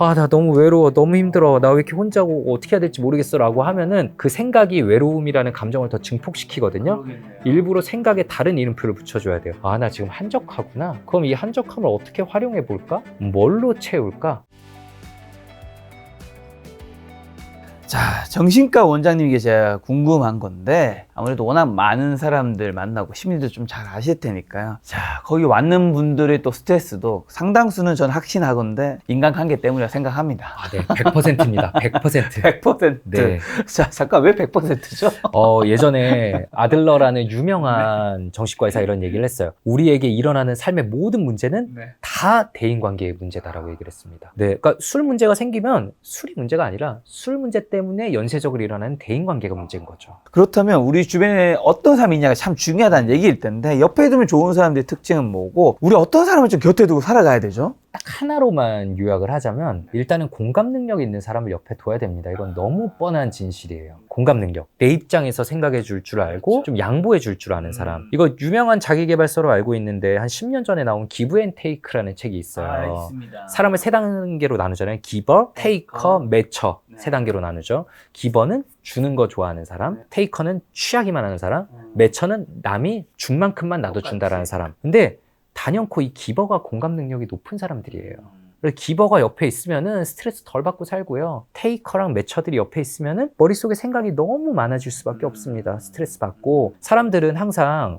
아, 나 너무 외로워, 너무 힘들어, 나 왜 이렇게 혼자고 어떻게 해야 될지 모르겠어 라고 하면은 그 생각이 외로움이라는 감정을 더 증폭시키거든요. 일부러 생각에 다른 이름표를 붙여줘야 돼요. 아, 나 지금 한적하구나. 그럼 이 한적함을 어떻게 활용해 볼까? 뭘로 채울까? 자, 정신과 원장님에게 제가 궁금한 건데 아무래도 워낙 많은 사람들 만나고 심리도 좀 잘 아실 테니까요. 자, 거기 왔는 분들의 또 스트레스도 상당수는 전 확신하건데 인간관계 때문이라고 생각합니다. 아, 네, 100%입니다. 100%. 100%. 네. 자, 잠깐 왜 100%죠? 예전에 아들러라는 유명한 정신과 의사 이런 얘기를 했어요. 우리에게 일어나는 삶의 모든 문제는 다 대인관계의 문제다라고 얘기를 했습니다. 네, 그러니까 술 문제가 생기면 술이 문제가 아니라 술 문제 때문에 연쇄적으로 일어나는 대인관계가 문제인 거죠. 그렇다면 우리 주변에 어떤 사람이 있냐가 참 중요하다는 얘기일 텐데 옆에 두면 좋은 사람들의 특징은 뭐고 우리 어떤 사람을 좀 곁에 두고 살아가야 되죠? 딱 하나로만 요약을 하자면 일단은 공감 능력이 있는 사람을 옆에 둬야 됩니다. 이건 너무 뻔한 진실이에요. 공감 능력. 내 입장에서 생각해 줄 줄 알고 좀 양보해 줄 줄 아는 사람. 이거 유명한 자기계발서로 알고 있는데 한 10년 전에 나온 기브 앤 테이크라는 책이 있어요. 알겠습니다. 사람을 세 단계로 나누잖아요. 기버, 테이커, 매처. 세 단계로 나누죠. 기버는 주는 거 좋아하는 사람, 테이커는 취하기만 하는 사람, 매처는 남이 준 만큼만 나도 준다라는 사람. 근데 단연코 이 기버가 공감 능력이 높은 사람들이에요. 그래서 기버가 옆에 있으면은 스트레스 덜 받고 살고요. 테이커랑 매처들이 옆에 있으면은 머릿속에 생각이 너무 많아질 수밖에 없습니다. 스트레스 받고. 사람들은 항상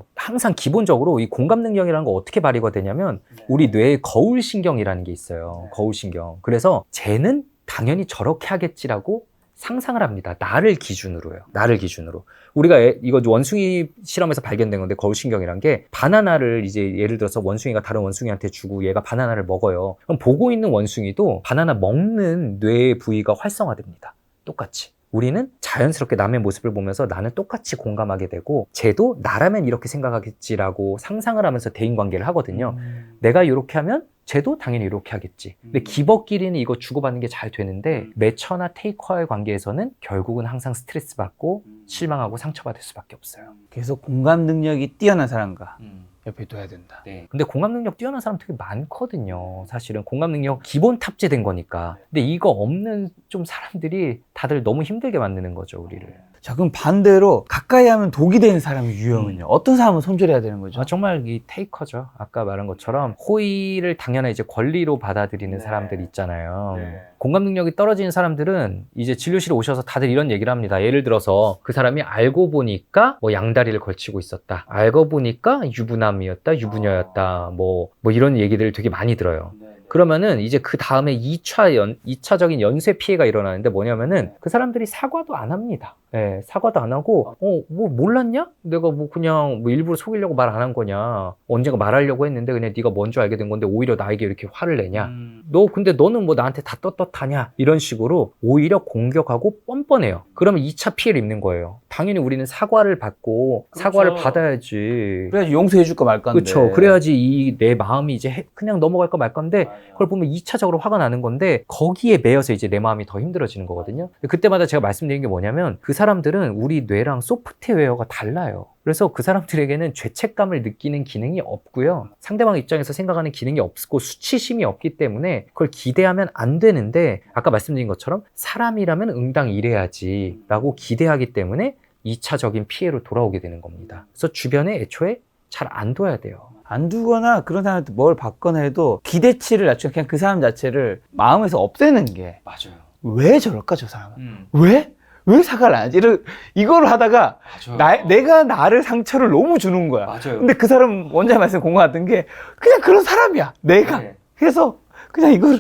기본적으로 이 공감 능력이라는 거 어떻게 발휘가 되냐면 우리 뇌에 거울신경이라는 게 있어요. 거울신경. 그래서 쟤는 당연히 저렇게 하겠지라고 상상을 합니다. 나를 기준으로요. 나를 기준으로. 우리가 이거 원숭이 실험에서 발견된 건데 거울신경이란 게 바나나를 이제 예를 들어서 원숭이가 다른 원숭이한테 주고 얘가 바나나를 먹어요. 그럼 보고 있는 원숭이도 바나나 먹는 뇌의 부위가 활성화됩니다. 똑같이. 우리는 자연스럽게 남의 모습을 보면서 나는 똑같이 공감하게 되고 쟤도 나라면 이렇게 생각하겠지라고 상상을 하면서 대인관계를 하거든요. 내가 이렇게 하면 쟤도 당연히 이렇게 하겠지. 근데 기버끼리는 이거 주고받는 게 잘 되는데 매처나 테이커와의 관계에서는 결국은 항상 스트레스 받고 실망하고 상처받을 수밖에 없어요. 계속 공감 능력이 뛰어난 사람과 옆에 둬야 된다. 네. 근데 공감 능력 뛰어난 사람 되게 많거든요. 사실은 공감 능력 기본 탑재된 거니까. 근데 이거 없는 좀 사람들이 다들 너무 힘들게 만드는 거죠, 우리를. 자, 그럼 반대로 가까이 하면 독이 되는 사람의 유형은요? 어떤 사람은 손절해야 되는 거죠? 정말 이 테이커죠. 아까 말한 것처럼 호의를 당연히 이제 권리로 받아들이는 사람들 있잖아요. 공감 능력이 떨어지는 사람들은 이제 진료실에 오셔서 다들 이런 얘기를 합니다. 예를 들어서 그 사람이 알고 보니까 뭐 양다리를 걸치고 있었다. 알고 보니까 유부남이었다, 유부녀였다. 뭐 이런 얘기들을 되게 많이 들어요. 그러면은 이제 그 다음에 2차적인 연쇄 피해가 일어나는데 뭐냐면은 그 사람들이 사과도 안 합니다. 예, 사과도 안 하고, 뭐 몰랐냐? 내가 뭐 그냥 뭐 일부러 속이려고 말 안 한 거냐? 언젠가 말하려고 했는데 그냥 네가 뭔지 알게 된 건데 오히려 나에게 이렇게 화를 내냐? 근데 너는 뭐 나한테 다 떳떳하냐? 이런 식으로 오히려 공격하고 뻔뻔해요. 그러면 2차 피해를 입는 거예요. 당연히 우리는 사과를 받고 사과를 받아야지. 그래야지 용서해줄까 말까인데. 그렇죠. 그래야지 내 마음이 이제 그냥 넘어갈까 말까인데 그걸 보면 2차적으로 화가 나는 건데 거기에 매여서 이제 내 마음이 더 힘들어지는 거거든요. 그때마다 제가 말씀드린 게 뭐냐면 그 사람들은 우리 뇌랑 소프트웨어가 달라요. 그래서 그 사람들에게는 죄책감을 느끼는 기능이 없고요. 상대방 입장에서 생각하는 기능이 없고 수치심이 없기 때문에 그걸 기대하면 안 되는데 아까 말씀드린 것처럼 사람이라면 응당 이래야지 라고 기대하기 때문에 2차적인 피해로 돌아오게 되는 겁니다. 그래서 주변에 애초에 잘 안 둬야 돼요. 안 두거나 그런 사람한테 뭘 받거나 해도 기대치를 낮추고 그냥 그 사람 자체를 마음에서 없애는 게 맞아요. 왜 저럴까 저 사람은? 왜 사과를 안 하지? 이걸 하다가 내가 나를 상처를 너무 주는 거야. 맞아요. 근데 그 사람 원장님 말씀 공감했던 게 그냥 그런 사람이야. 내가. 그래서 그냥 이걸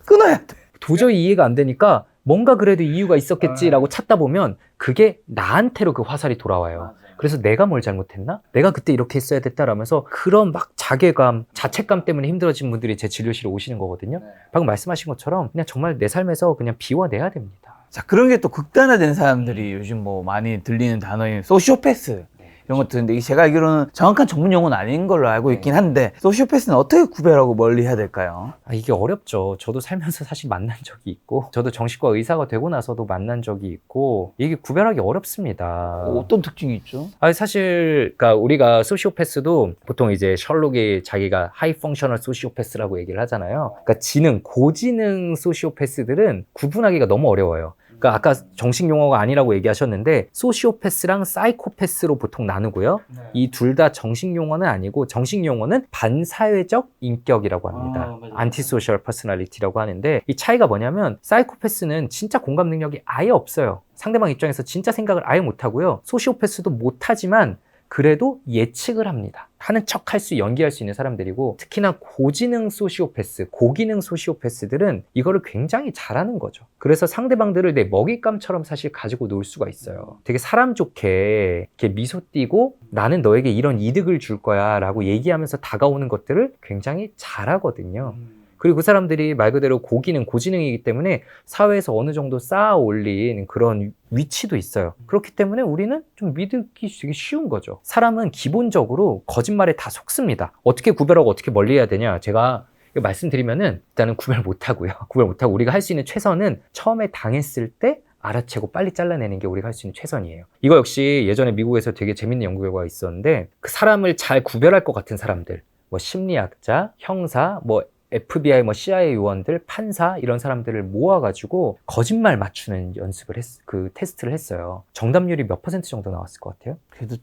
끊어야 돼. 도저히 이해가 안 되니까 뭔가 그래도 이유가 있었겠지라고 찾다 보면 그게 나한테로 그 화살이 돌아와요. 그래서 내가 뭘 잘못했나? 내가 그때 이렇게 했어야 됐다라면서 그런 막 자괴감, 자책감 때문에 힘들어진 분들이 제 진료실에 오시는 거거든요. 방금 말씀하신 것처럼 그냥 정말 내 삶에서 그냥 비워내야 됩니다. 자, 그런 게 또 극단화된 사람들이 요즘 뭐 많이 들리는 단어인 소시오패스. 이런 것들 인데 제가 알기로는 정확한 전문 용어는 아닌 걸로 알고 있긴 네. 한데 소시오패스는 어떻게 구별하고 멀리 해야 될까요? 이게 어렵죠. 저도 살면서 사실 만난 적이 있고, 저도 정신과 의사가 되고 나서도 만난 적이 있고, 이게 구별하기 어렵습니다. 어떤 특징이 있죠? 사실, 그러니까 우리가 소시오패스도 보통 이제 셜록이 자기가 하이 펑셔널 소시오패스라고 얘기를 하잖아요. 그러니까 고지능 소시오패스들은 구분하기가 너무 어려워요. 그러니까 아까 정식 용어가 아니라고 얘기하셨는데 소시오패스랑 사이코패스로 보통 나누고요. 이 둘 다 정식 용어는 아니고 정식 용어는 반사회적 인격이라고 합니다. 안티소셜 퍼스널리티라고 하는데 이 차이가 뭐냐면 사이코패스는 진짜 공감 능력이 아예 없어요. 상대방 입장에서 진짜 생각을 아예 못하고요. 소시오패스도 못하지만 그래도 예측을 합니다. 하는 척 할 수, 연기할 수 있는 사람들이고, 특히나 고지능 소시오패스, 고기능 소시오패스들은 이거를 굉장히 잘하는 거죠. 그래서 상대방들을 내 먹잇감처럼 사실 가지고 놀 수가 있어요. 되게 사람 좋게 이렇게 미소 띄고 나는 너에게 이런 이득을 줄 거야 라고 얘기하면서 다가오는 것들을 굉장히 잘하거든요. 그리고 그 사람들이 말 그대로 고기능, 고지능이기 때문에 사회에서 어느 정도 쌓아 올린 그런 위치도 있어요. 그렇기 때문에 우리는 좀 믿기 되게 쉬운 거죠. 사람은 기본적으로 거짓말에 다 속습니다. 어떻게 구별하고 어떻게 멀리해야 되냐? 제가 말씀드리면은 일단은 구별 못하고요. 구별 못하고 우리가 할 수 있는 최선은 처음에 당했을 때 알아채고 빨리 잘라내는 게 우리가 할 수 있는 최선이에요. 이거 역시 예전에 미국에서 되게 재밌는 연구 결과가 있었는데 그 사람을 잘 구별할 것 같은 사람들, 뭐 심리학자, 형사, 뭐 FBI, 뭐 CIA 요원들, 판사 이런 사람들을 모아가지고 거짓말 맞추는 연습을 그 테스트를 했어요. 정답률이 몇 % 정도 나왔을 것 같아요? 그래도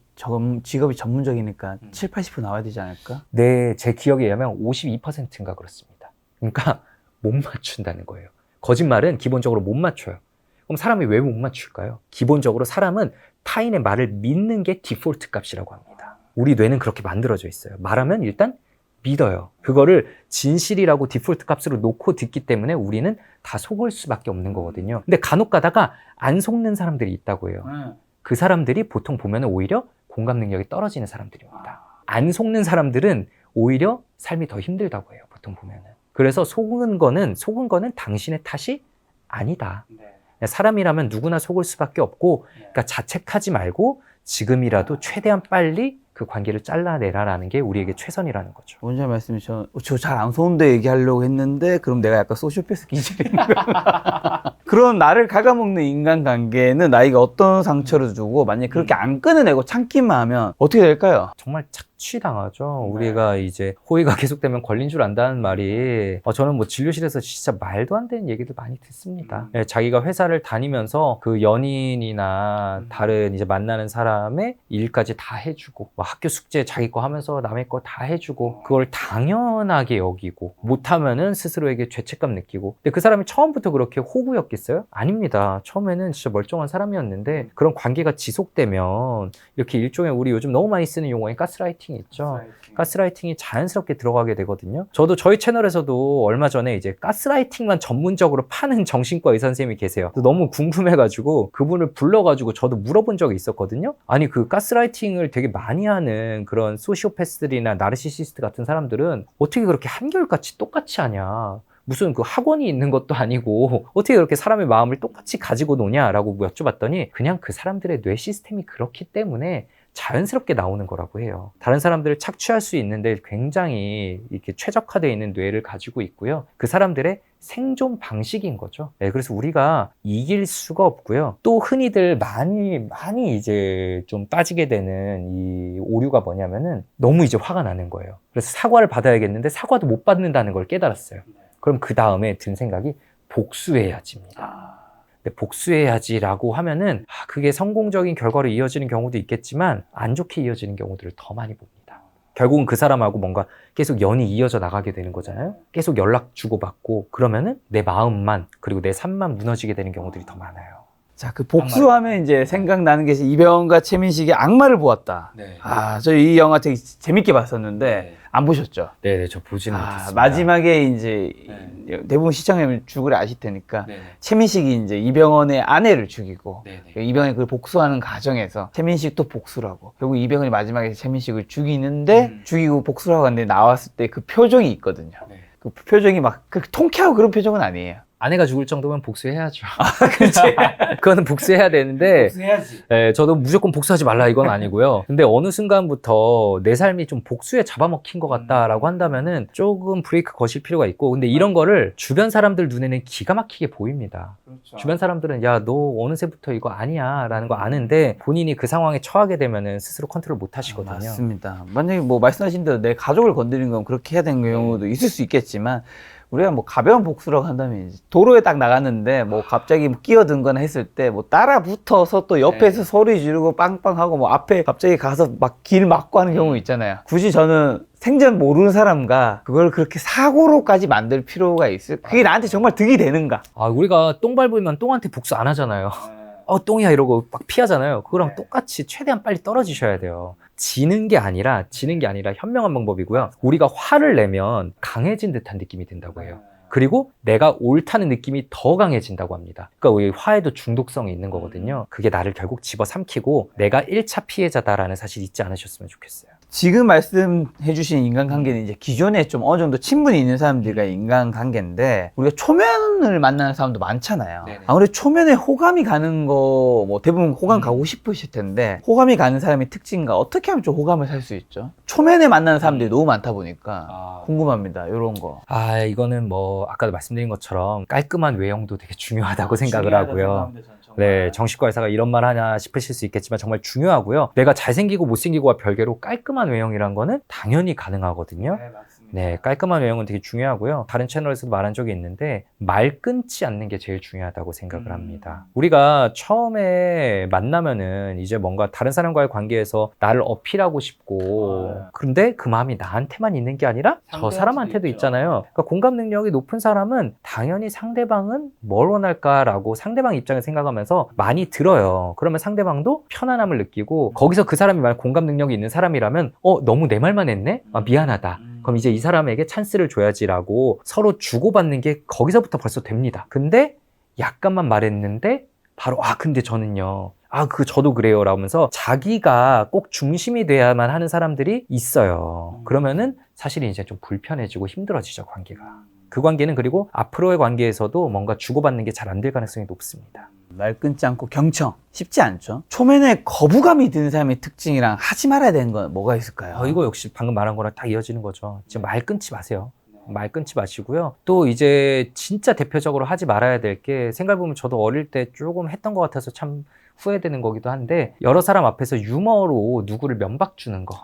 직업이 전문적이니까 7, 80% 나와야 되지 않을까? 네, 제 기억에 의하면 52%인가 그렇습니다. 그러니까 못 맞춘다는 거예요. 거짓말은 기본적으로 못 맞춰요. 그럼 사람이 왜 못 맞출까요? 기본적으로 사람은 타인의 말을 믿는 게 디폴트 값이라고 합니다. 우리 뇌는 그렇게 만들어져 있어요. 말하면 일단 믿어요. 그거를 진실이라고 디폴트 값으로 놓고 듣기 때문에 우리는 다 속을 수밖에 없는 거거든요. 근데 간혹 가다가 안 속는 사람들이 있다고 해요. 그 사람들이 보통 보면 오히려 공감 능력이 떨어지는 사람들입니다. 안 속는 사람들은 오히려 삶이 더 힘들다고 해요. 보통 보면은. 그래서 속은 거는 당신의 탓이 아니다. 사람이라면 누구나 속을 수밖에 없고, 그러니까 자책하지 말고 지금이라도 최대한 빨리 그 관계를 잘라내라라는 게 우리에게 최선이라는 거죠. 원장 말씀이 저 잘 안 속는데 얘기하려고 했는데 그럼 내가 약간 소시오패스 기질인 거야. 그런 나를 갉아먹는 인간관계는 나에게 어떤 상처를 주고 만약에 그렇게 안 끊어내고 참기만 하면 어떻게 될까요? 정말 착취당하죠. 우리가 이제 호의가 계속되면 걸린 줄 안다는 말이 저는 뭐 진료실에서 진짜 말도 안 되는 얘기들 많이 듣습니다. 자기가 회사를 다니면서 그 연인이나 다른 이제 만나는 사람의 일까지 다 해주고 뭐 학교 숙제 자기 거 하면서 남의 거 다 해주고 그걸 당연하게 여기고 못하면은 스스로에게 죄책감 느끼고. 근데 그 사람이 처음부터 그렇게 호구였겠어요? 아닙니다. 처음에는 진짜 멀쩡한 사람이었는데 그런 관계가 지속되면 이렇게 일종의 우리 요즘 너무 많이 쓰는 용어인 가스라이팅이 있죠. 가스라이팅이 자연스럽게 들어가게 되거든요. 저도 저희 채널에서도 얼마 전에 이제 가스라이팅만 전문적으로 파는 정신과 의사 선생님이 계세요. 너무 궁금해가지고 그분을 불러가지고 저도 물어본 적이 있었거든요. 아니 그 가스라이팅을 되게 많이 하는 그런 소시오패스들이나 나르시시스트 같은 사람들은 어떻게 그렇게 한결같이 똑같이 하냐. 무슨 그 학원이 있는 것도 아니고 어떻게 그렇게 사람의 마음을 똑같이 가지고 노냐라고 여쭤봤더니 그냥 그 사람들의 뇌 시스템이 그렇기 때문에 자연스럽게 나오는 거라고 해요. 다른 사람들을 착취할 수 있는데 굉장히 이렇게 최적화되어 있는 뇌를 가지고 있고요. 그 사람들의 생존 방식인 거죠. 그래서 우리가 이길 수가 없고요. 또 흔히들 많이 이제 좀 빠지게 되는 이 오류가 뭐냐면은 너무 이제 화가 나는 거예요. 그래서 사과를 받아야겠는데 사과도 못 받는다는 걸 깨달았어요. 그럼 그 다음에 든 생각이 복수해야지입니다. 근데 복수해야지라고 하면은 그게 성공적인 결과로 이어지는 경우도 있겠지만 안 좋게 이어지는 경우들을 더 많이 봅니다. 결국은 그 사람하고 뭔가 계속 연이 이어져 나가게 되는 거잖아요. 계속 연락 주고받고 그러면은 내 마음만 그리고 내 삶만 무너지게 되는 경우들이 더 많아요. 자, 그 복수하면 이제 생각나는 게 이병헌과 최민식의 악마를 보았다. 네. 저 이 영화 되게 재밌게 봤었는데 안 보셨죠? 네, 저 보지는 못했습니다. 마지막에 이제 대부분 시청자분 죽으려 아실 테니까 네네. 최민식이 이제 이병헌의 아내를 죽이고 네네. 이병헌이 그걸 복수하는 과정에서 최민식도 복수를 하고 결국 이병헌이 마지막에 최민식을 죽이는데 죽이고 복수를 하고 갔는데 나왔을 때 그 표정이 있거든요. 네. 그 표정이 막 통쾌하고 그런 표정은 아니에요. 아내가 죽을 정도면 복수해야죠. 그치? 그거는 복수해야 되는데, 복수해야지. 예, 저도 무조건 복수하지 말라 이건 아니고요. 근데 어느 순간부터 내 삶이 좀 복수에 잡아먹힌 것 같다라고 한다면은 조금 브레이크 거실 필요가 있고, 근데 이런 거를 주변 사람들 눈에는 기가 막히게 보입니다. 그렇죠. 주변 사람들은 야, 너 어느새부터 이거 아니야 라는 거 아는데 본인이 그 상황에 처하게 되면은 스스로 컨트롤 못 하시거든요. 맞습니다. 만약에 뭐 말씀하신 대로 내 가족을 건드린 건 그렇게 해야 되는 경우도 있을 수 있겠지만, 우리가 뭐 가벼운 복수라고 한다면 이제 도로에 딱 나갔는데 뭐 갑자기 뭐 끼어든 거나 했을 때 뭐 따라 붙어서 또 옆에서 소리 지르고 빵빵하고 뭐 앞에 갑자기 가서 막 길 막고 하는 경우 있잖아요. 굳이 저는 생전 모르는 사람과 그걸 그렇게 사고로까지 만들 필요가 있을, 그게 나한테 정말 득이 되는가? 아, 우리가 똥 밟으면 똥한테 복수 안 하잖아요. 똥이야 이러고 막 피하잖아요. 그거랑 똑같이 최대한 빨리 떨어지셔야 돼요. 지는 게 아니라 현명한 방법이고요. 우리가 화를 내면 강해진 듯한 느낌이 든다고 해요. 그리고 내가 옳다는 느낌이 더 강해진다고 합니다. 그러니까 우리 화에도 중독성이 있는 거거든요. 그게 나를 결국 집어삼키고 내가 1차 피해자다라는 사실이 잊지 않으셨으면 좋겠어요. 지금 말씀해 주신 인간관계는 이제 기존에 좀 어느 정도 친분이 있는 사람들과의 인간관계인데, 우리가 초면을 만나는 사람도 많잖아요. 네네. 아무래도 초면에 호감이 가는 거, 뭐 대부분 호감 가고 싶으실 텐데, 호감이 가는 사람의 특징과 어떻게 하면 좀 호감을 살 수 있죠? 초면에 만나는 사람들이 너무 많다 보니까 궁금합니다. 이런 거. 이거는 뭐 아까도 말씀드린 것처럼 깔끔한 외형도 되게 중요하다고 생각을 하고요. 네, 정신과 의사가 이런 말 하냐 싶으실 수 있겠지만 정말 중요하고요. 내가 잘생기고 못생기고와 별개로 깔끔한 외형이란 거는 당연히 가능하거든요. 네, 깔끔한 외형은 되게 중요하고요. 다른 채널에서도 말한 적이 있는데 말 끊지 않는 게 제일 중요하다고 생각을 합니다. 우리가 처음에 만나면은 이제 뭔가 다른 사람과의 관계에서 나를 어필하고 싶고, 그런데 그 마음이 나한테만 있는 게 아니라 저 사람한테도 있잖아요. 그러니까 공감 능력이 높은 사람은 당연히 상대방은 뭘 원할까라고 상대방 입장을 생각하면서 많이 들어요. 그러면 상대방도 편안함을 느끼고, 거기서 그 사람이 만약 공감 능력이 있는 사람이라면 너무 내 말만 했네? 미안하다. 그럼 이제 이 사람에게 찬스를 줘야지라고 서로 주고받는 게 거기서부터 벌써 됩니다. 근데 약간만 말했는데 바로 근데 저는요. 저도 그래요. 라면서 자기가 꼭 중심이 돼야만 하는 사람들이 있어요. 그러면은 사실 이제 좀 불편해지고 힘들어지죠, 관계가. 그 관계는 그리고 앞으로의 관계에서도 뭔가 주고받는 게 잘 안 될 가능성이 높습니다. 말 끊지 않고 경청. 쉽지 않죠. 초면에 거부감이 드는 사람의 특징이랑 하지 말아야 되는 건 뭐가 있을까요? 이거 역시 방금 말한 거랑 딱 이어지는 거죠. 지금 말 끊지 마세요. 말 끊지 마시고요. 또 이제 진짜 대표적으로 하지 말아야 될 게, 생각해보면 저도 어릴 때 조금 했던 것 같아서 참 후회되는 거기도 한데, 여러 사람 앞에서 유머로 누구를 면박 주는 거.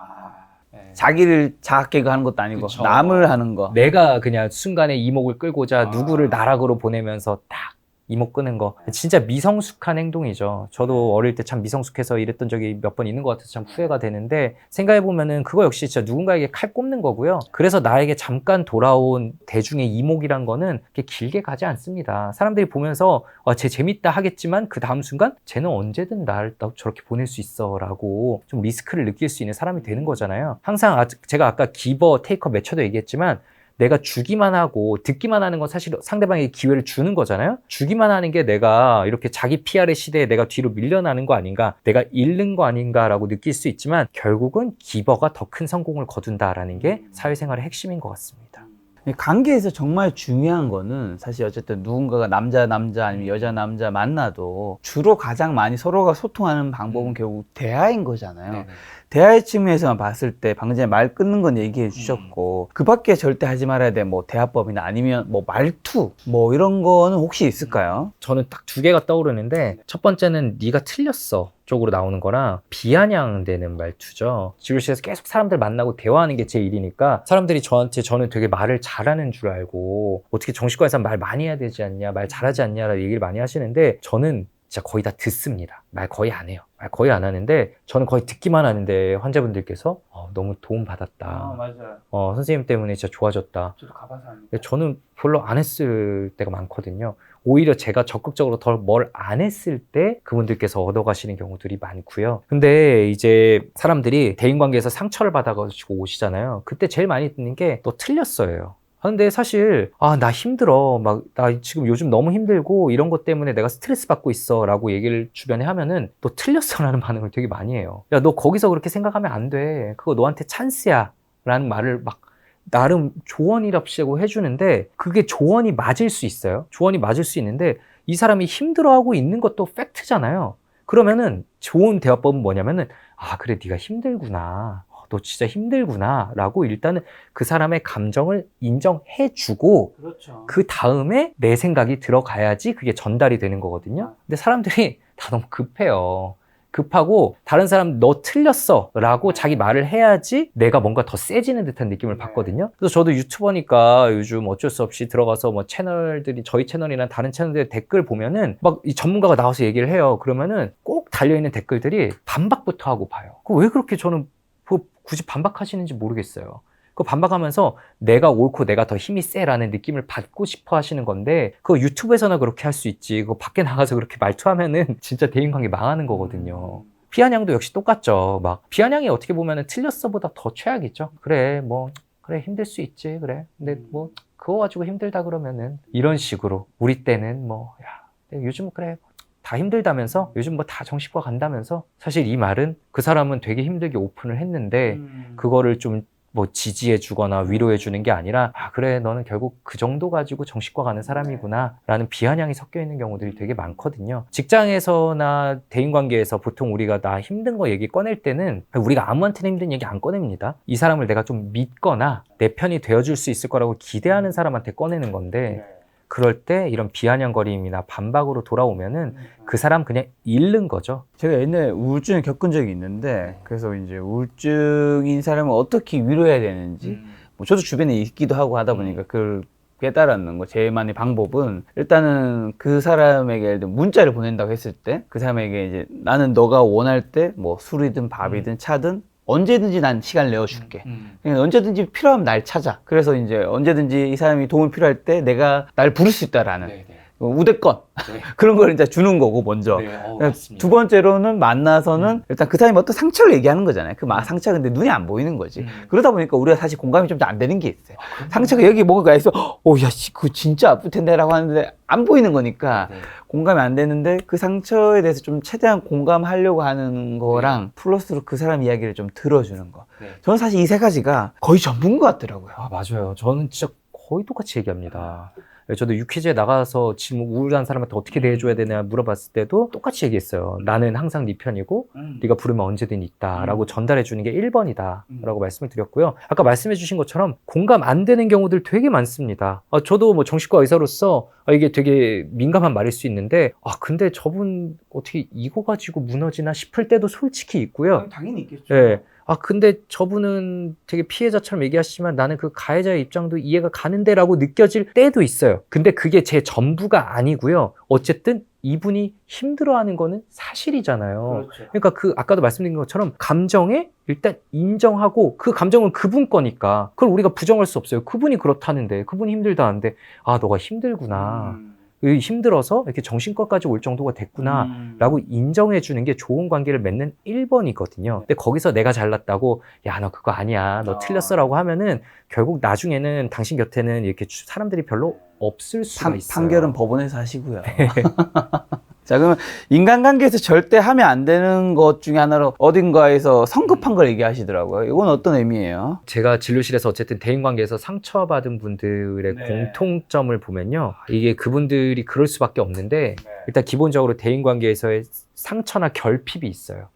자기를 자학개그 하는 것도 아니고 그쵸. 남을 하는 거. 내가 그냥 순간에 이목을 끌고자 누구를 나락으로 보내면서 딱 이목 끄는 거. 진짜 미성숙한 행동이죠. 저도 어릴 때 참 미성숙해서 이랬던 적이 몇 번 있는 것 같아서 참 후회가 되는데, 생각해보면은 그거 역시 진짜 누군가에게 칼 꼽는 거고요. 그래서 나에게 잠깐 돌아온 대중의 이목이란 거는 그렇게 길게 가지 않습니다. 사람들이 보면서 쟤 재밌다 하겠지만 그 다음 순간 쟤는 언제든 날 저렇게 보낼 수 있어 라고 좀 리스크를 느낄 수 있는 사람이 되는 거잖아요. 항상 제가 아까 기버, 테이커, 매쳐도 얘기했지만, 내가 주기만 하고 듣기만 하는 건 사실 상대방에게 기회를 주는 거잖아요. 주기만 하는 게 내가 이렇게 자기 PR의 시대에 내가 뒤로 밀려나는 거 아닌가, 내가 잃는 거 아닌가라고 느낄 수 있지만, 결국은 기버가 더 큰 성공을 거둔다라는 게 사회생활의 핵심인 것 같습니다. 관계에서 정말 중요한 거는, 사실 어쨌든 누군가가 남자 아니면 여자 남자 만나도 주로 가장 많이 서로가 소통하는 방법은 결국 대화인 거잖아요. 네네. 대화의 측면에서만 봤을 때 방금 전에 말 끊는 건 얘기해 주셨고, 그 밖에 절대 하지 말아야 될 뭐 대화법이나 아니면 뭐 말투 뭐 이런 거는 혹시 있을까요? 저는 딱 두 개가 떠오르는데, 첫 번째는 네가 틀렸어 쪽으로 나오는 거랑 비아냥대는 말투죠. 지글씨에서 계속 사람들 만나고 대화하는 게 제 일이니까 사람들이 저는 되게 말을 잘하는 줄 알고, 어떻게 정신과에서 말 많이 해야 되지 않냐, 말 잘하지 않냐라고 얘기를 많이 하시는데, 저는 진짜 거의 다 듣습니다. 말 거의 안 해요. 말 거의 안 하는데, 저는 거의 듣기만 하는데 환자분들께서 너무 도움 받았다. 맞아요. 선생님 때문에 진짜 좋아졌다. 저도 가봐서 합니다. 저는 별로 안 했을 때가 많거든요. 오히려 제가 적극적으로 더 뭘 안 했을 때 그분들께서 얻어가시는 경우들이 많고요. 근데 이제 사람들이 대인관계에서 상처를 받아가지고 오시잖아요. 그때 제일 많이 듣는 게 너 틀렸어요. 근데 사실 나 힘들어, 나 지금 요즘 너무 힘들고 이런 것 때문에 내가 스트레스 받고 있어 라고 얘기를 주변에 하면은, 너 틀렸어 라는 반응을 되게 많이 해요. 야, 너 거기서 그렇게 생각하면 안 돼, 그거 너한테 찬스야 라는 말을 막 나름 조언이랍시고 해주는데 그게 조언이 맞을 수 있어요. 조언이 맞을 수 있는데 이 사람이 힘들어하고 있는 것도 팩트잖아요. 그러면은 좋은 대화법은 뭐냐면은 아 그래 네가 힘들구나. 너 진짜 힘들구나 라고 일단은 그 사람의 감정을 인정해주고 그렇죠. 그 다음에 내 생각이 들어가야지 그게 전달이 되는 거거든요. 근데 사람들이 다 너무 급해요. 급하고 다른 사람 너 틀렸어 라고 자기 말을 해야지 내가 뭔가 더 세지는 듯한 느낌을 받거든요. 그래서 저도 유튜버니까 요즘 어쩔 수 없이 들어가서 뭐 채널들이 저희 채널이나 다른 채널들 댓글 보면은 막 이 전문가가 나와서 얘기를 해요. 그러면은 꼭 달려있는 댓글들이 반박부터 하고 봐요. 왜 그렇게 저는 굳이 반박하시는지 모르겠어요. 그 반박하면서 내가 옳고 내가 더 힘이 세라는 느낌을 받고 싶어 하시는 건데 그거 유튜브에서나 그렇게 할 수 있지 그거 밖에 나가서 그렇게 말투하면은 진짜 대인관계 망하는 거거든요. 비아냥도 역시 똑같죠. 막 비아냥이 어떻게 보면은 틀렸어보다 더 최악이죠. 그래 뭐 그래 힘들 수 있지 그래 근데 뭐 그거 가지고 힘들다 그러면은 이런 식으로 우리 때는 뭐 야 요즘 그래 다 힘들다면서 요즘 뭐 다 정신과 간다면서 사실 이 말은 그 사람은 되게 힘들게 오픈을 했는데 그거를 좀 뭐 지지해 주거나 위로해 주는 게 아니라 아 그래 너는 결국 그 정도 가지고 정신과 가는 사람이구나 라는 비아냥이 섞여 있는 경우들이 되게 많거든요. 직장에서나 대인관계에서 보통 우리가 나 힘든 거 얘기 꺼낼 때는 우리가 아무한테나 힘든 얘기 안 꺼냅니다. 이 사람을 내가 좀 믿거나 내 편이 되어줄 수 있을 거라고 기대하는 사람한테 꺼내는 건데 그럴 때 이런 비아냥거림이나 반박으로 돌아오면은 그 사람 그냥 잃는 거죠. 제가 옛날에 우울증을 겪은 적이 있는데 그래서 이제 우울증인 사람을 어떻게 위로해야 되는지 뭐 저도 주변에 있기도 하고 하다 보니까 그걸 깨달았는 거. 제만의 방법은 일단은 그 사람에게 예를 들어 문자를 보낸다고 했을 때 그 사람에게 이제 나는 너가 원할 때 뭐 술이든 밥이든 차든 언제든지 난 시간을 내어줄게. 그냥 언제든지 필요하면 날 찾아. 그래서 이제 언제든지 이 사람이 도움이 필요할 때 내가 날 부를 수 있다라는 우대권 그런 걸 이제 주는 거고 먼저. 두 번째로는 만나서는 일단 그 사람이 어떤 상처를 얘기하는 거잖아요. 그 상처가 근데 눈이 안 보이는 거지. 그러다 보니까 우리가 사실 공감이 좀 안 되는 게 있어요. 상처가 여기 뭐가 있어. 야, 그거 진짜 아플 텐데라고 하는데 안 보이는 거니까 공감이 안 되는데 그 상처에 대해서 좀 최대한 공감하려고 하는 거랑 플러스로 그 사람 이야기를 좀 들어주는 거. 저는 사실 이 세 가지가 거의 전부인 것 같더라고요. 아, 맞아요. 저는 진짜 거의 똑같이 얘기합니다. 저도 유퀴즈에 나가서 지금 우울한 사람한테 어떻게 대해줘야 되냐 물어봤을 때도 똑같이 얘기했어요. 나는 항상 네 편이고 네가 부르면 언제든 있다라고 전달해 주는 게 1번이다 라고 말씀을 드렸고요. 아까 말씀해 주신 것처럼 공감 안 되는 경우들 되게 많습니다. 저도 뭐 정신과 의사로서 이게 되게 민감한 말일 수 있는데 근데 저분 어떻게 이거 가지고 무너지나 싶을 때도 솔직히 있고요. 당연히 있겠죠. 네. 근데 저분은 되게 피해자처럼 얘기하시지만 나는 그 가해자의 입장도 이해가 가는데 라고 느껴질 때도 있어요. 근데 그게 제 전부가 아니고요. 어쨌든 이분이 힘들어하는 거는 사실이잖아요. 그렇죠. 그러니까 아까도 말씀드린 것처럼 감정에 일단 인정하고 그 감정은 그분 거니까 그걸 우리가 부정할 수 없어요. 그분이 그렇다는데 그분이 힘들다는데 너가 힘들구나. 힘들어서 이렇게 정신과까지 올 정도가 됐구나 라고 인정해 주는 게 좋은 관계를 맺는 1번이거든요. 근데 거기서 내가 잘났다고 야, 너 그거 아니야. 너 틀렸어 라고 하면은 결국 나중에는 당신 곁에는 이렇게 사람들이 별로 없을 수가 있어요. 판결은 법원에서 하시고요. 자, 그러면 인간관계에서 절대 하면 안 되는 것 중에 하나로 어딘가에서 성급한 걸 얘기하시더라고요. 이건 어떤 의미예요? 제가 진료실에서 어쨌든 대인관계에서 상처받은 분들의 공통점을 보면요. 이게 그분들이 그럴 수밖에 없는데 일단 기본적으로 대인관계에서의 상처나 결핍이 있어요.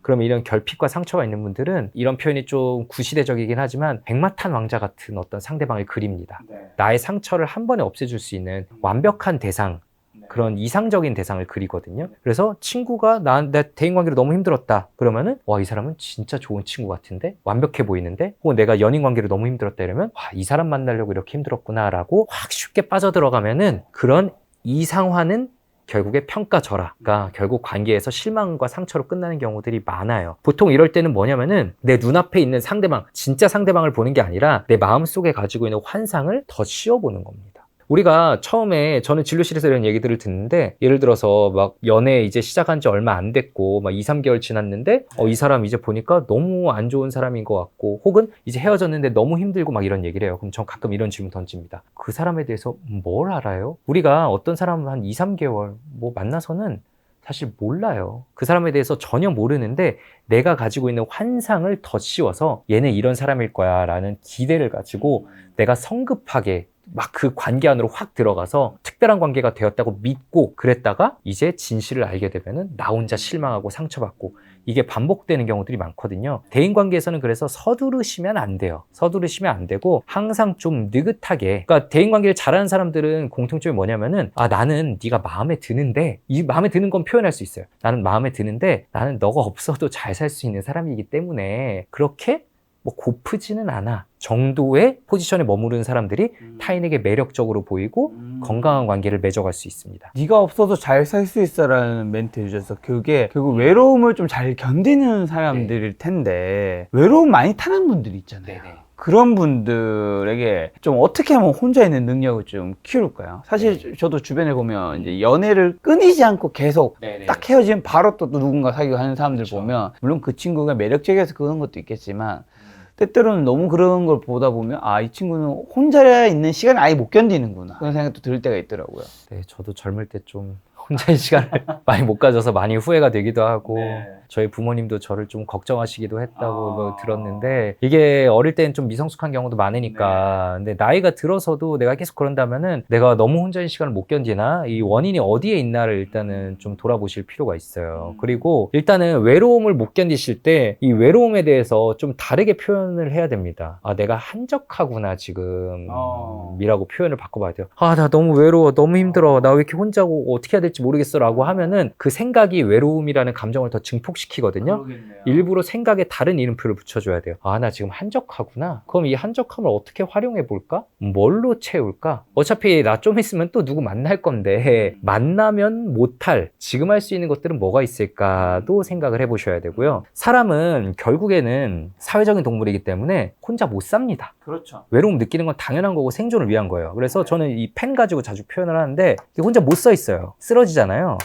그러면 이런 결핍과 상처가 있는 분들은 이런 표현이 좀 구시대적이긴 하지만 백마탄 왕자 같은 어떤 상대방을 그립니다. 나의 상처를 한 번에 없애줄 수 있는 완벽한 대상, 그런 이상적인 대상을 그리거든요. 그래서 친구가 내 대인관계로 너무 힘들었다 그러면은 이 사람은 진짜 좋은 친구 같은데 완벽해 보이는데 혹은 내가 연인관계로 너무 힘들었다 이러면 이 사람 만나려고 이렇게 힘들었구나 라고 확 쉽게 빠져들어가면은 그런 이상화는 결국에 평가절하가 결국 관계에서 실망과 상처로 끝나는 경우들이 많아요. 보통 이럴 때는 뭐냐면은 내 눈앞에 있는 상대방, 진짜 상대방을 보는 게 아니라 내 마음속에 가지고 있는 환상을 더 씌워보는 겁니다. 우리가 처음에 저는 진료실에서 이런 얘기들을 듣는데 예를 들어서 막 연애 이제 시작한 지 얼마 안 됐고 막 2, 3개월 지났는데 이 사람 이제 보니까 너무 안 좋은 사람인 것 같고 혹은 이제 헤어졌는데 너무 힘들고 막 이런 얘기를 해요. 그럼 전 가끔 이런 질문 던집니다. 그 사람에 대해서 뭘 알아요? 우리가 어떤 사람은 한 2, 3개월 뭐 만나서는 사실 몰라요. 그 사람에 대해서 전혀 모르는데 내가 가지고 있는 환상을 덧씌워서 얘는 이런 사람일 거야 라는 기대를 가지고 내가 성급하게 막 그 관계 안으로 확 들어가서 특별한 관계가 되었다고 믿고 그랬다가 이제 진실을 알게 되면은 나 혼자 실망하고 상처받고 이게 반복되는 경우들이 많거든요. 대인관계에서는 그래서 서두르시면 안 돼요. 서두르시면 안 되고 항상 좀 느긋하게, 그러니까 대인관계를 잘하는 사람들은 공통점이 뭐냐면은 나는 네가 마음에 드는데, 이 마음에 드는 건 표현할 수 있어요. 나는 마음에 드는데 나는 너가 없어도 잘 살 수 있는 사람이기 때문에 그렇게 뭐 고프지는 않아 정도의 포지션에 머무르는 사람들이 타인에게 매력적으로 보이고 건강한 관계를 맺어갈 수 있습니다. 네가 없어도 잘 살 수 있어라는 멘트 해주셔서 그게 결국 외로움을 좀 잘 견디는 사람들일 텐데 외로움 많이 타는 분들이 있잖아요. 그런 분들에게 좀 어떻게 하면 혼자 있는 능력을 좀 키울까요? 사실 저도 주변에 보면 이제 연애를 끊이지 않고 계속 딱 헤어지면 바로 또 누군가 사귀고 하는 사람들 보면 물론 그 친구가 매력적이어서 그런 것도 있겠지만 때때로는 너무 그런 걸 보다 보면 이 친구는 혼자 있는 시간을 아예 못 견디는구나 그런 생각도 들 때가 있더라고요. 네, 저도 젊을 때 좀 혼자의 시간을 많이 못 가져서 많이 후회가 되기도 하고 저희 부모님도 저를 좀 걱정하시기도 했다고 들었는데 이게 어릴 때는 좀 미성숙한 경우도 많으니까 근데 나이가 들어서도 내가 계속 그런다면은 내가 너무 혼자인 시간을 못 견디나 이 원인이 어디에 있나를 일단은 좀 돌아보실 필요가 있어요. 그리고 일단은 외로움을 못 견디실 때 이 외로움에 대해서 좀 다르게 표현을 해야 됩니다. 내가 한적하구나 지금 이라고 표현을 바꿔봐야 돼요. 나 너무 외로워, 너무 힘들어, 나 왜 이렇게 혼자고 어떻게 해야 될지 모르겠어 라고 하면은 그 생각이 외로움이라는 감정을 더 증폭시키거든요. 일부러 생각에 다른 이름표를 붙여줘야 돼요. 나 지금 한적하구나. 그럼 이 한적함을 어떻게 활용해 볼까? 뭘로 채울까? 어차피 나 좀 있으면 또 누구 만날 건데 만나면 못할 지금 할 수 있는 것들은 뭐가 있을까도 생각을 해보셔야 되고요. 사람은 결국에는 사회적인 동물이기 때문에 혼자 못 삽니다. 그렇죠. 외로움 느끼는 건 당연한 거고 생존을 위한 거예요. 그래서 저는 이 펜 가지고 자주 표현을 하는데 혼자 못 써 있어요. 쓰러지잖아요.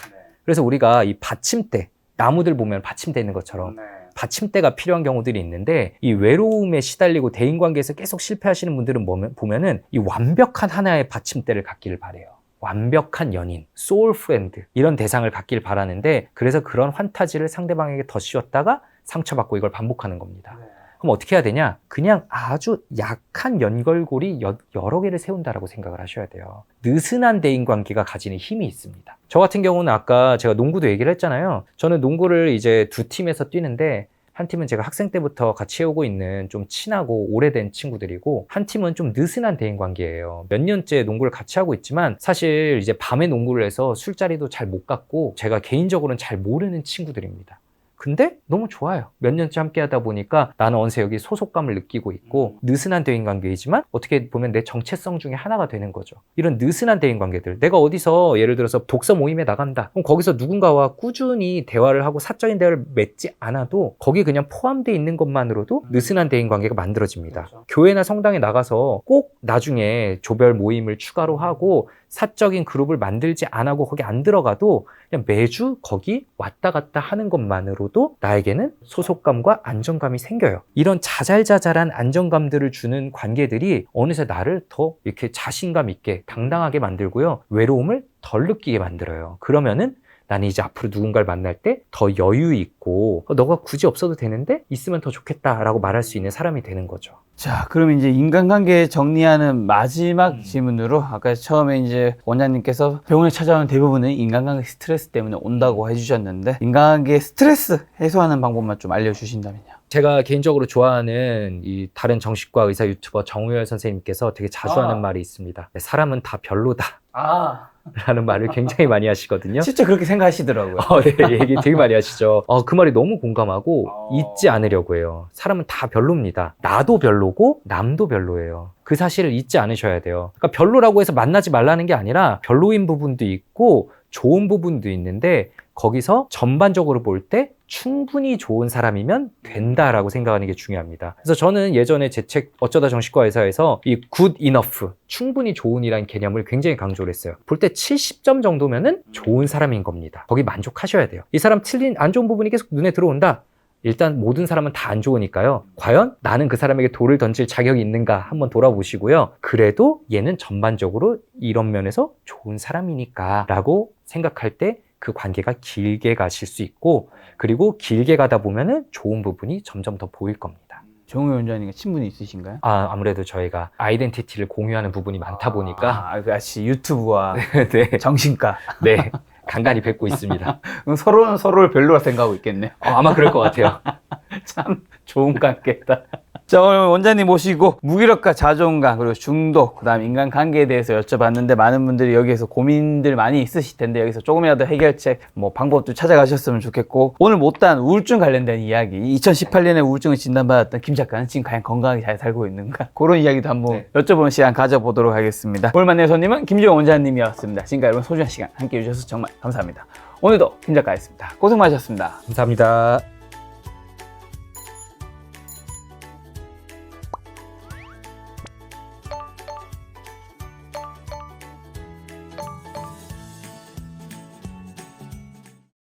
그래서 우리가 이 받침대, 나무들 보면 받침대 있는 것처럼 받침대가 필요한 경우들이 있는데 이 외로움에 시달리고 대인관계에서 계속 실패하시는 분들은 보면은 이 완벽한 하나의 받침대를 갖기를 바래요. 완벽한 연인, 소울 프렌드 이런 대상을 갖길 바라는데 그래서 그런 환타지를 상대방에게 덧씌웠다가 상처받고 이걸 반복하는 겁니다. 그럼 어떻게 해야 되냐? 그냥 아주 약한 연결고리 여러 개를 세운다라고 생각을 하셔야 돼요. 느슨한 대인관계가 가지는 힘이 있습니다. 저 같은 경우는 아까 제가 농구도 얘기를 했잖아요. 저는 농구를 이제 두 팀에서 뛰는데 한 팀은 제가 학생 때부터 같이 해오고 있는 좀 친하고 오래된 친구들이고 한 팀은 좀 느슨한 대인관계예요. 몇 년째 농구를 같이 하고 있지만 사실 이제 밤에 농구를 해서 술자리도 잘 못 갔고 제가 개인적으로는 잘 모르는 친구들입니다. 근데 너무 좋아요. 몇 년째 함께 하다 보니까 나는 어느새 여기 소속감을 느끼고 있고 느슨한 대인관계이지만 어떻게 보면 내 정체성 중에 하나가 되는 거죠. 이런 느슨한 대인관계들, 내가 어디서 예를 들어서 독서 모임에 나간다. 그럼 거기서 누군가와 꾸준히 대화를 하고 사적인 대화를 맺지 않아도 거기 그냥 포함되어 있는 것만으로도 느슨한 대인관계가 만들어집니다. 그렇죠. 교회나 성당에 나가서 꼭 나중에 조별 모임을 추가로 하고 사적인 그룹을 만들지 않고 거기 안 들어가도 그냥 매주 거기 왔다 갔다 하는 것만으로도 나에게는 소속감과 안정감이 생겨요. 이런 자잘자잘한 안정감들을 주는 관계들이 어느새 나를 더 이렇게 자신감 있게 당당하게 만들고요. 외로움을 덜 느끼게 만들어요. 그러면은 나는 이제 앞으로 누군가를 만날 때 더 여유 있고 너가 굳이 없어도 되는데 있으면 더 좋겠다라고 말할 수 있는 사람이 되는 거죠. 자, 그럼 이제 인간관계 정리하는 마지막 질문으로 아까 처음에 이제 원장님께서 병원에 찾아오는 대부분은 인간관계 스트레스 때문에 온다고 해주셨는데 인간관계 스트레스 해소하는 방법만 좀 알려주신다면요. 제가 개인적으로 좋아하는 이 다른 정신과 의사 유튜버 정우열 선생님께서 되게 자주 하는 말이 있습니다. 사람은 다 별로다. 라는 말을 굉장히 많이 하시거든요. 진짜 그렇게 생각하시더라고요. 네, 얘기 되게 많이 하시죠. 그 말이 너무 공감하고 잊지 않으려고 해요. 사람은 다 별로입니다. 나도 별로고 남도 별로예요. 그 사실을 잊지 않으셔야 돼요. 그러니까 별로라고 해서 만나지 말라는 게 아니라 별로인 부분도 있고 좋은 부분도 있는데 거기서 전반적으로 볼 때 충분히 좋은 사람이면 된다라고 생각하는 게 중요합니다. 그래서 저는 예전에 제 책 어쩌다 정신과 의사에서 이 good enough, 충분히 좋은이라는 개념을 굉장히 강조를 했어요. 볼 때 70점 정도면은 좋은 사람인 겁니다. 거기 만족하셔야 돼요. 이 사람 틀린 안 좋은 부분이 계속 눈에 들어온다. 일단 모든 사람은 다 안 좋으니까요. 과연 나는 그 사람에게 돌을 던질 자격이 있는가 한번 돌아보시고요. 그래도 얘는 전반적으로 이런 면에서 좋은 사람이니까 라고 생각할 때 그 관계가 길게 가실 수 있고, 그리고 길게 가다 보면은 좋은 부분이 점점 더 보일 겁니다. 정우영 원장님과 친분이 있으신가요? 아무래도 저희가 아이덴티티를 공유하는 부분이 많다 보니까 같이 유튜브와 네, 정신과 네, 간간히 뵙고 있습니다. 그럼 서로는 서로를 별로라 생각하고 있겠네. 아마 그럴 것 같아요. 참 좋은 관계다. 자, 오늘 원장님 모시고 무기력과 자존감 그리고 중독 그다음 인간관계에 대해서 여쭤봤는데 많은 분들이 여기에서 고민들 많이 있으실 텐데 여기서 조금이라도 해결책 뭐 방법도 찾아가셨으면 좋겠고 오늘 못다한 우울증 관련된 이야기 2018년에 우울증을 진단받았던 김 작가는 지금 과연 건강하게 잘 살고 있는가 그런 이야기도 한번 여쭤보는 시간 가져보도록 하겠습니다. 오늘 만난 손님은 김주영 원장님이었습니다. 지금까지 여러분 소중한 시간 함께 해주셔서 정말 감사합니다. 오늘도 김 작가였습니다. 고생 많으셨습니다. 감사합니다.